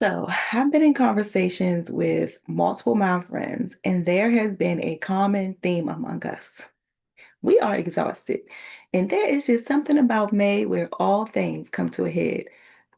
So, I've been in conversations with multiple mom friends, and there has been a common theme among us. We are exhausted, and there is just something about May where all things come to a head.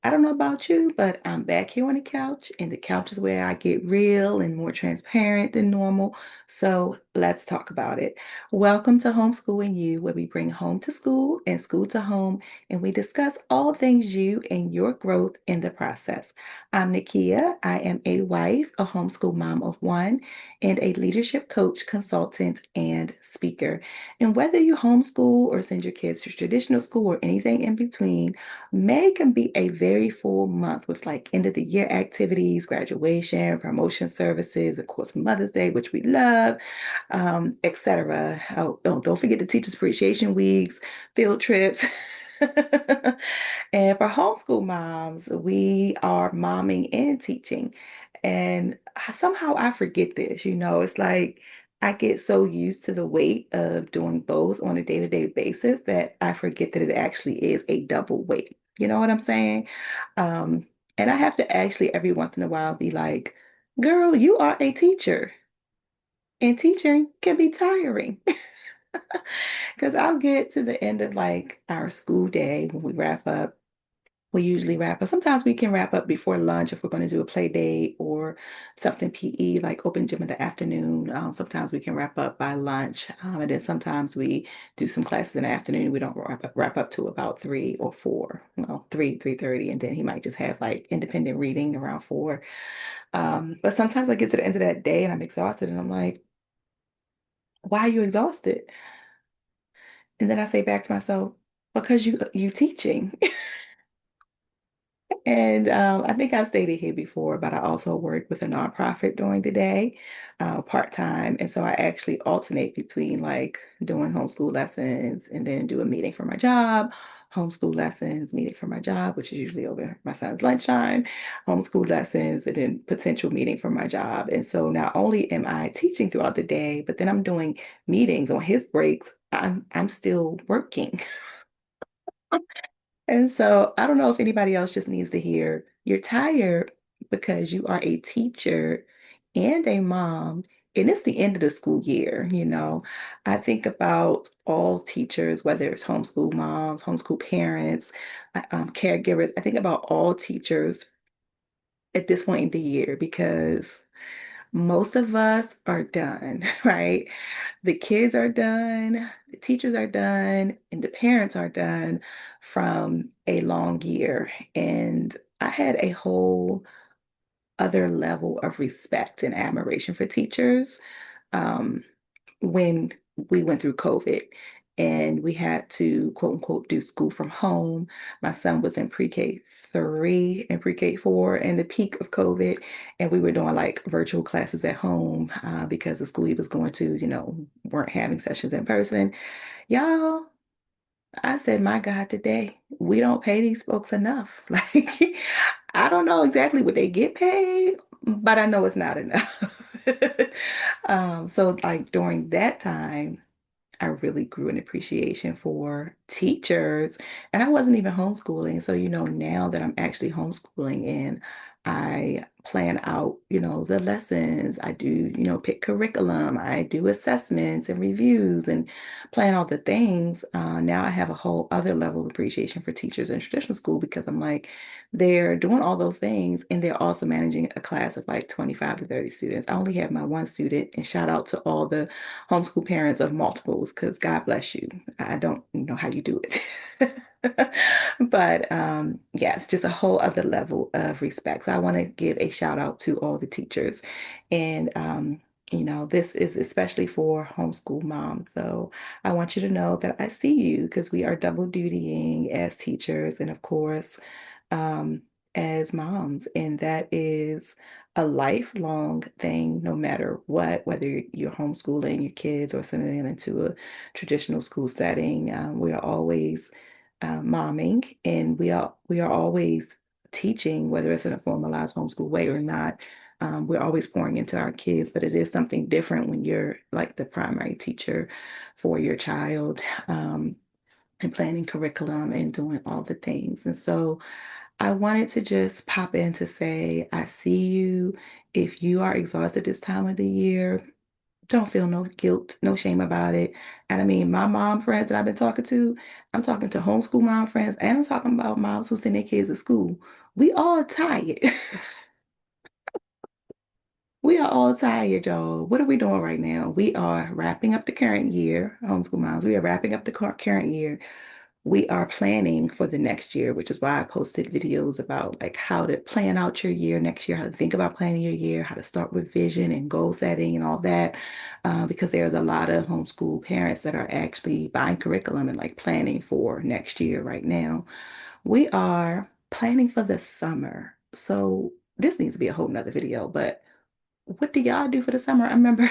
I don't know about you, but I'm back here on the couch, and the couch is where I get real and more transparent than normal. So let's talk about it. Welcome to Homeschool and You, where we bring home to school and school to home, and we discuss all things you and your growth in the process. I'm Nakia. I am a wife, a homeschool mom of one, and a leadership coach, consultant, and speaker. And whether you homeschool or send your kids to traditional school or anything in between, May can be a very full month with like end of the year activities, graduation, promotion services, of course, Mother's Day, which we love, etc. Oh, don't forget the Teachers Appreciation Weeks, field trips. And for homeschool moms, we are momming and teaching. And somehow I forget this, it's like I get so used to the weight of doing both on a day-to-day basis that I forget that it actually is a double weight. You know what I'm saying? Um, and I have to actually every once in a while be like, girl, you are a teacher, and teaching can be tiring. Because I'll get to the end of like our school day when we wrap up. We usually wrap up. Sometimes we can wrap up before lunch if we're going to do a play date or something PE, like open gym in the afternoon. Sometimes we can wrap up by lunch. And then sometimes we do some classes in the afternoon. We don't wrap up to about 3 or 4, 3:30. And then he might just have like independent reading around 4. But sometimes I get to the end of that day and I'm exhausted and I'm like, why are you exhausted? And then I say back to myself, because you teaching. And I think I've stated here before, but I also work with a nonprofit during the day, part-time. And so I actually alternate between like doing homeschool lessons and then do a meeting for my job, homeschool lessons, meeting for my job, which is usually over my son's lunchtime, homeschool lessons, and then potential meeting for my job. And so not only am I teaching throughout the day, but then I'm doing meetings on his breaks. I'm still working. And so I don't know if anybody else just needs to hear you're tired because you are a teacher and a mom, and it's the end of the school year. I think about all teachers, whether it's homeschool moms, homeschool parents, caregivers. I think about all teachers at this point in the year because most of us are done, right? The kids are done, the teachers are done, and the parents are done from a long year. And I had a whole other level of respect and admiration for teachers um, when we went through COVID and we had to quote unquote do school from home. My son was in pre-K 3 and pre-K 4 in the peak of COVID, and we were doing like virtual classes at home because the school he was going to, weren't having sessions in person. Y'all, I said, my God, today we don't pay these folks enough. Like, I don't know exactly what they get paid, but I know it's not enough. So like during that time, I really grew an appreciation for teachers. And I wasn't even homeschooling. So, now that I'm actually homeschooling and I plan out, the lessons, I do, pick curriculum, I do assessments and reviews and plan all the things. Now I have a whole other level of appreciation for teachers in traditional school because I'm like, they're doing all those things and they're also managing a class of like 25 to 30 students. I only have my one student, and shout out to all the homeschool parents of multiples because God bless you. I don't know how you do it. But yeah, it's just a whole other level of respect. So I want to give a shout out to all the teachers. And this is especially for homeschool moms. So I want you to know that I see you because we are double dutying as teachers and of course um, as moms. And that is a lifelong thing, no matter what, whether you're homeschooling your kids or sending them into a traditional school setting. We are always momming, and we are always teaching, whether it's in a formalized homeschool way or not. We're always pouring into our kids, but it is something different when you're like the primary teacher for your child, and planning curriculum and doing all the things. And so I wanted to just pop in to say, I see you. If you are exhausted this time of the year, don't feel no guilt, no shame about it. And I mean, my mom friends that I've been talking to, I'm talking to homeschool mom friends, and I'm talking about moms who send their kids to school. We all tired. We are all tired, y'all. What are we doing right now? We are wrapping up the current year, homeschool moms. We are wrapping up the current year. We are planning for the next year, which is why I posted videos about like how to plan out your year next year, how to think about planning your year, how to start with vision and goal setting and all that. Because there's a lot of homeschool parents that are actually buying curriculum and like planning for next year right now. We are planning for the summer. So this needs to be a whole nother video, but what do y'all do for the summer? I remember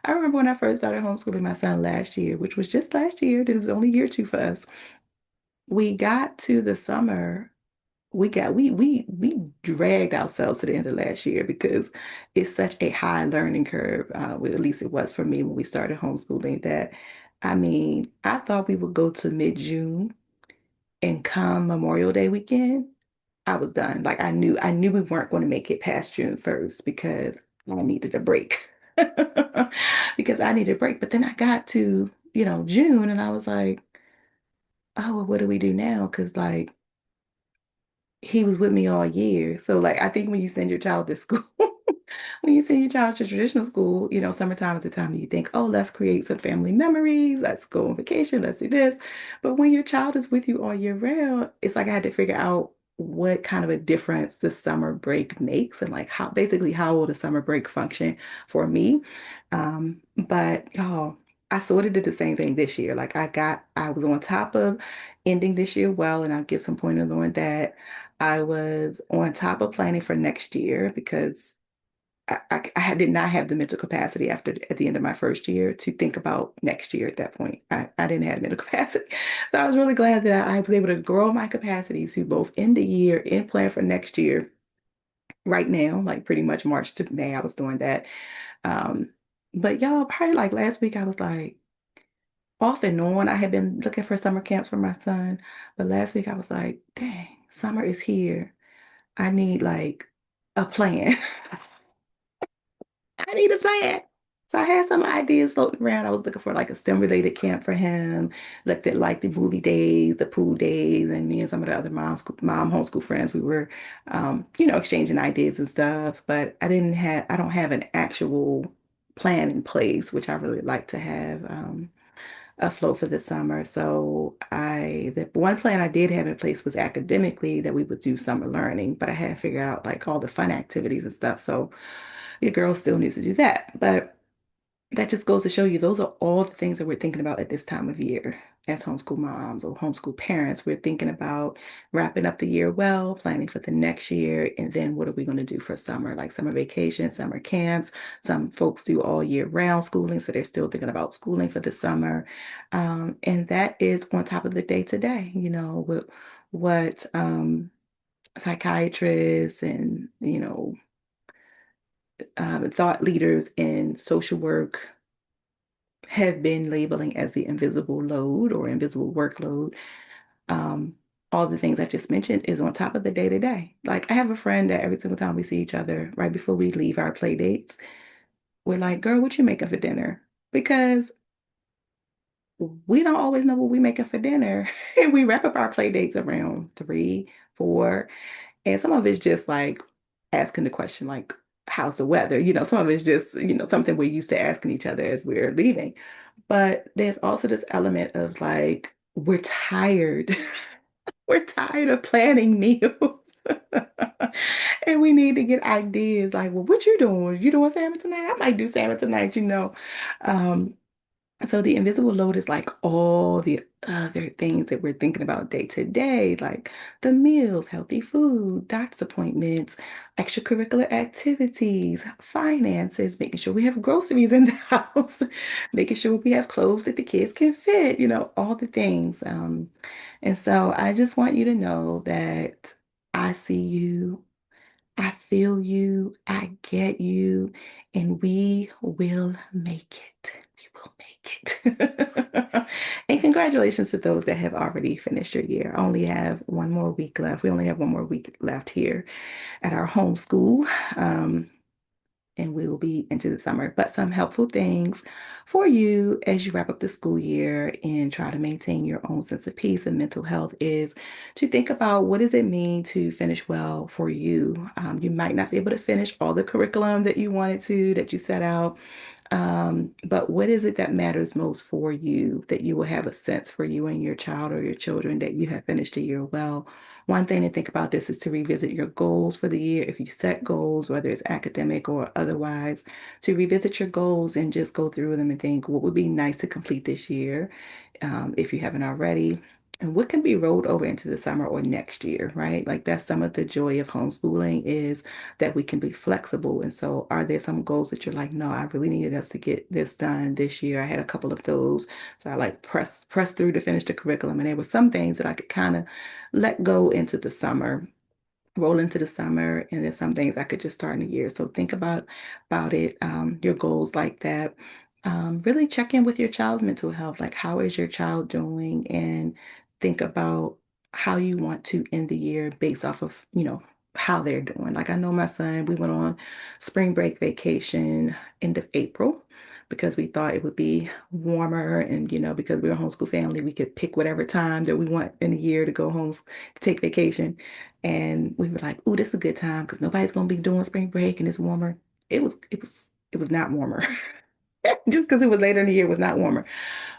when I first started homeschooling my son last year, which was just last year. This is only year two for us. We got to the summer. We dragged ourselves to the end of last year because it's such a high learning curve. Well, at least it was for me when we started homeschooling. That I mean, I thought we would go to mid-June and come Memorial Day weekend. I was done. Like I knew we weren't going to make it past June 1st because I needed a break. Because I needed a break. But then I got to, June and I was like, oh, well, what do we do now? Because like he was with me all year. So like I think when you send your child to school, when you send your child to traditional school, summertime is the time you think, oh, let's create some family memories, let's go on vacation, let's do this. But when your child is with you all year round, it's like I had to figure out what kind of a difference the summer break makes and like how will the summer break function for me. But y'all, I sort of did the same thing this year. Like I was on top of ending this year well, and I'll give some pointers on that. I was on top of planning for next year because did not have the mental capacity at the end of my first year to think about next year at that point. I didn't have mental capacity. So I was really glad that I was able to grow my capacity to both end the year and plan for next year right now, like pretty much March to May, I was doing that. Um, but y'all, probably like last week, I was like, off and on, I had been looking for summer camps for my son. But last week, I was like, dang, summer is here. I need like a plan. I need a plan. So I had some ideas floating around. I was looking for like a STEM-related camp for him. Looked at like the movie days, the pool days, and me and some of the other mom homeschool friends, we were, exchanging ideas and stuff. But I don't have an actual plan in place, which I really like to have. Afloat for the summer. So the one plan I did have in place was academically that we would do summer learning, but I had to figure out like all the fun activities and stuff. So your girl still needs to do that. But that just goes to show you those are all the things that we're thinking about at this time of year as homeschool moms or homeschool parents. We're thinking about wrapping up the year well, planning for the next year, and then what are we going to do for summer, like summer vacation, summer camps. Some folks do all year round schooling, so they're still thinking about schooling for the summer. And that is on top of the day to day, what psychiatrists and, thought leaders in social work have been labeling as the invisible load or invisible workload. Um, all the things I just mentioned is on top of the day to day. Like I have a friend that every single time we see each other, right before we leave our play dates, we're like, girl, what you making for dinner? Because we don't always know what we making for dinner. And we wrap up our play dates around 3, 4. And some of it's just like asking the question, like, how's the weather? Some of it's just, something we're used to asking each other as we're leaving. But there's also this element of like, we're tired. We're tired of planning meals. And we need to get ideas like, well, what you doing? You doing salmon tonight? I might do salmon tonight. Um, so the invisible load is like all the other things that we're thinking about day to day, like the meals, healthy food, doctor's appointments, extracurricular activities, finances, making sure we have groceries in the house, making sure we have clothes that the kids can fit, all the things. And so I just want you to know that I see you, I feel you, I get you, and we will make it. you will make it. And congratulations to those that have already finished your year. I only have one more week left. We only have one more week left here at our homeschool. And we will be into the summer. But some helpful things for you as you wrap up the school year and try to maintain your own sense of peace and mental health is to think about what does it mean to finish well for you. You might not be able to finish all the curriculum that you wanted to, that you set out. But what is it that matters most for you that you will have a sense for you and your child or your children that you have finished a year well? One thing to think about this is to revisit your goals for the year. If you set goals, whether it's academic or otherwise, to revisit your goals and just go through them and think what would be nice to complete this year, if you haven't already. And what can be rolled over into the summer or next year, right? Like that's some of the joy of homeschooling is that we can be flexible. And so, are there some goals that you're like, no, I really needed us to get this done this year? I had a couple of those, so I like press through to finish the curriculum, and there were some things that I could kind of let go into the summer, roll into the summer, and then some things I could just start in the year. So think about it, your goals like that. Really check in with your child's mental health. Like, how is your child doing? And think about how you want to end the year based off of, how they're doing. Like I know my son, we went on spring break vacation end of April because we thought it would be warmer and because we're a homeschool family, we could pick whatever time that we want in the year to go home, take vacation. And we were like, "Ooh, this is a good time because nobody's gonna be doing spring break and it's warmer." It was not warmer. Just because it was later in the year, it was not warmer.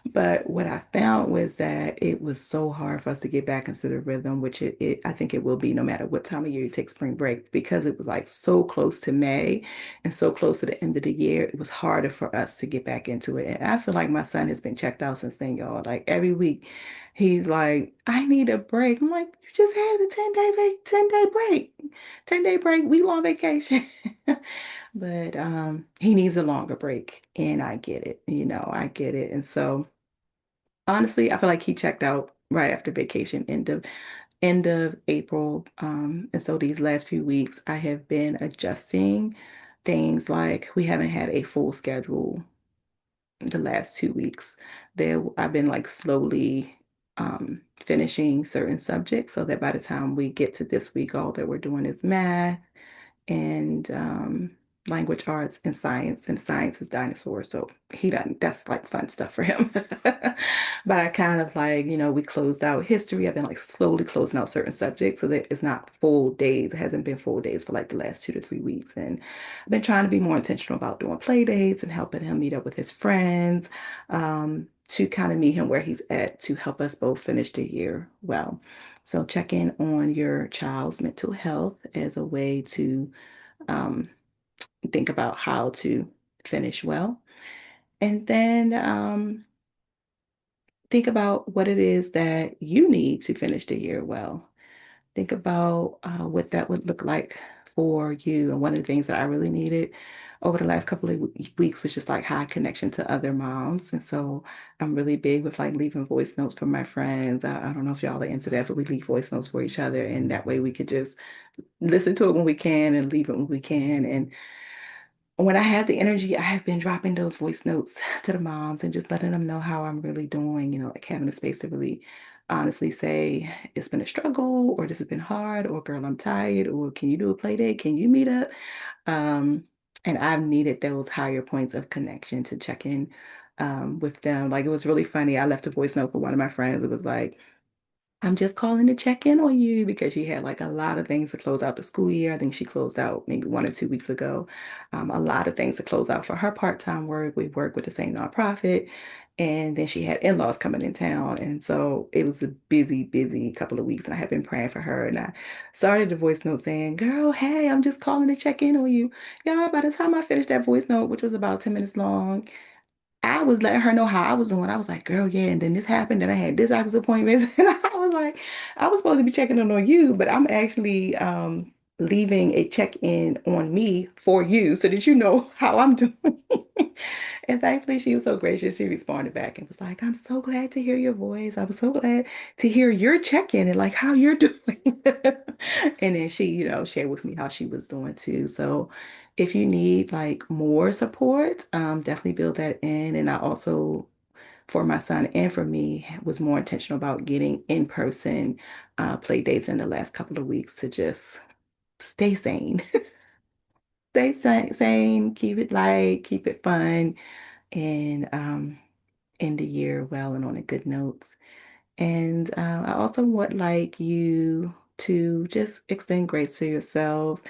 But what I found was that it was so hard for us to get back into the rhythm, which I think it will be no matter what time of year you take spring break, because it was like so close to May and so close to the end of the year. It was harder for us to get back into it. And I feel like my son has been checked out since then, y'all. Like every week, he's like, "I need a break." I'm like, "You just had a 10-day break, 10-day break, week-long vacation." But he needs a longer break, and I get it. I get it. And so honestly, I feel like he checked out right after vacation, end of April. And so these last few weeks, I have been adjusting things like we haven't had a full schedule the last 2 weeks. I've been like slowly finishing certain subjects so that by the time we get to this week, all that we're doing is math and language arts and science is dinosaurs. So he doesn't, that's like fun stuff for him. But I kind of like, we closed out history. I've been like slowly closing out certain subjects so that it's not full days. It hasn't been full days for like the last 2 to 3 weeks. And I've been trying to be more intentional about doing play dates and helping him meet up with his friends, to kind of meet him where he's at to help us both finish the year well. So check in on your child's mental health as a way to um, think about how to finish well. And then think about what it is that you need to finish the year well. Think about what that would look like for you. And one of the things that I really needed over the last couple of weeks was just like high connection to other moms. And so I'm really big with like leaving voice notes for my friends. I don't know if y'all are into that, but we leave voice notes for each other. And that way we could just listen to it when we can and leave it when we can. And when I have the energy, I have been dropping those voice notes to the moms and just letting them know how I'm really doing, like having a space to really honestly say, it's been a struggle, or this has been hard, or girl, I'm tired, or can you do a play date? Can you meet up? Um, and I've needed those higher points of connection to check in with them. Like it was really funny. I left a voice note for one of my friends. It was like, I'm just calling to check in on you because she had like a lot of things to close out the school year. I think she closed out maybe 1 or 2 weeks ago. A lot of things to close out for her part-time work. We work with the same nonprofit. And then she had in-laws coming in town. And so it was a busy, busy couple of weeks. And I had been praying for her. And I started the voice note saying, "Girl, hey, I'm just calling to check in on you." Y'all, by the time I finished that voice note, which was about 10 minutes long, I was letting her know how I was doing. I was like, "Girl, yeah, and then this happened, and I had this doctor's appointment." And I was like, I was supposed to be checking in on you, but I'm actually leaving a check-in on me for you so that you know how I'm doing. And thankfully, she was so gracious. She responded back and was like, I'm so glad to hear your voice. I was so glad to hear your check-in and like how you're doing. And then she, shared with me how she was doing too. So if you need like more support, definitely build that in. And I also, for my son and for me, was more intentional about getting in-person play dates in the last couple of weeks to just stay sane. Stay sane, keep it light, keep it fun, and end the year well and on a good note. And I also would like you to just extend grace to yourself,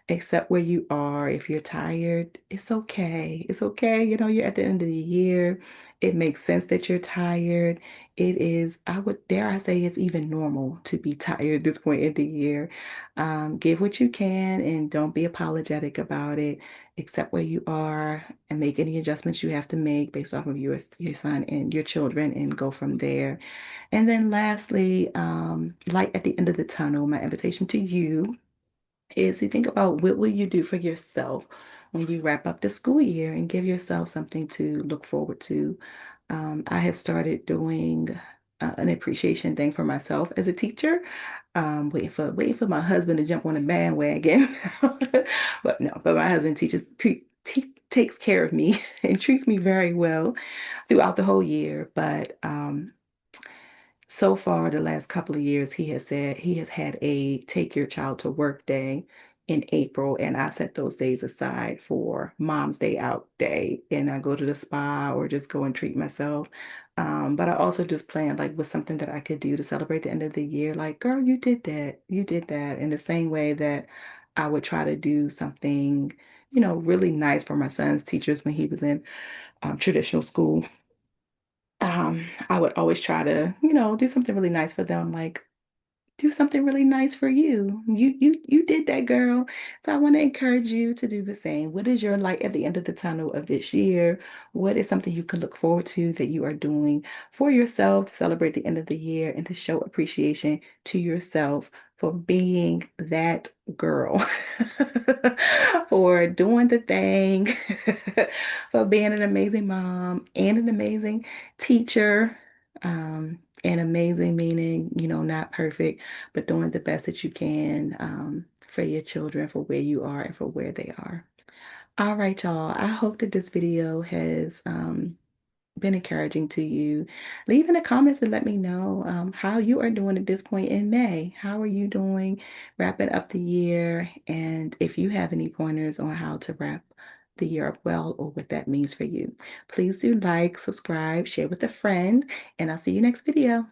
accept where you are. If you're tired, it's okay. It's okay. You're at the end of the year. It makes sense that you're tired. It is, I would dare I say, it's even normal to be tired at this point in the year. Give what you can and don't be apologetic about it. Accept where you are and make any adjustments you have to make based off of your son and your children and go from there. And then lastly, light at the end of the tunnel, my invitation to you is to think about what will you do for yourself when you wrap up the school year and give yourself something to look forward to. I have started doing an appreciation thing for myself as a teacher. Waiting for my husband to jump on the bandwagon. But my husband takes care of me and treats me very well throughout the whole year. But so far, the last couple of years, he has said he has had a take your child to work day in April, and I set those days aside for Mom's Day Out day, and I go to the spa or just go and treat myself. But I also just planned like with something that I could do to celebrate the end of the year. Like, girl, you did that, in the same way that I would try to do something, really nice for my son's teachers when he was in traditional school. I would always try to, do something really nice for them, like do something really nice for you. You did that, girl. So I want to encourage you to do the same. What is your light at the end of the tunnel of this year? What is something you can look forward to that you are doing for yourself to celebrate the end of the year and to show appreciation to yourself for being that girl, for doing the thing, for being an amazing mom and an amazing teacher. And amazing meaning, not perfect, but doing the best that you can for your children, for where you are and for where they are. All right, y'all. I hope that this video has been encouraging to you. Leave in the comments and let me know how you are doing at this point in May. How are you doing wrapping up the year? And if you have any pointers on how to wrap the year up well or what that means for you, please do like, subscribe, share with a friend, and I'll see you next video.